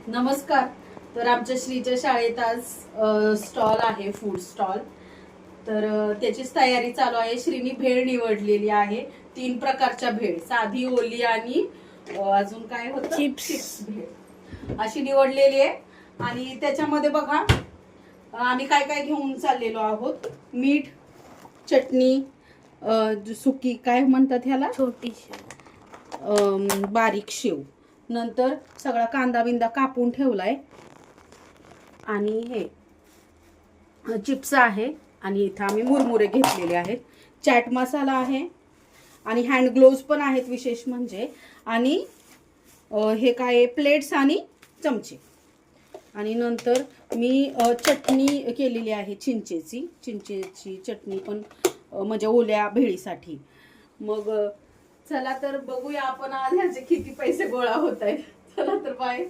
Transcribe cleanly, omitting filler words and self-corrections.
नमस्कार. तर आमच्या श्रीच्या शाळेत आज स्टॉल आहे, फूड स्टॉल. तर त्याचीच तयारी चालू आहे. श्रीनी भेळ निवडलेली आहे, 3 प्रकारच्या भेळ, साधी, ओली आणि अजून काय होतं, चिप्स भेळ अशी निवडलेली आहे. आणि त्याच्यामध्ये बघा आम्ही काय काय घेऊन चाललेलो आहोत. मीठ, चटणी, सुकी काय म्हणतात ह्याला, छोटीशी बारीक शेव, नंतर सगळा कांदा बिंदा कापून ठेवलाय, आणि हे चिप्स आहे, आणि इथं आम्ही मुरमुरे घेतलेले आहेत, चाट मसाला आहे, आणि हँड ग्लोव्स पण आहेत विशेष म्हणजे, आणि हे काय प्लेट्स आणि चमचे. आणि नंतर मी चटणी केलेली आहे, चिंचेची चटणी पण, म्हणजे ओल्या भेळीसाठी. मग चला तर बघूया आपण आज ह्याचे किती पैसे गोळा होत आहेत. चला तर बाय.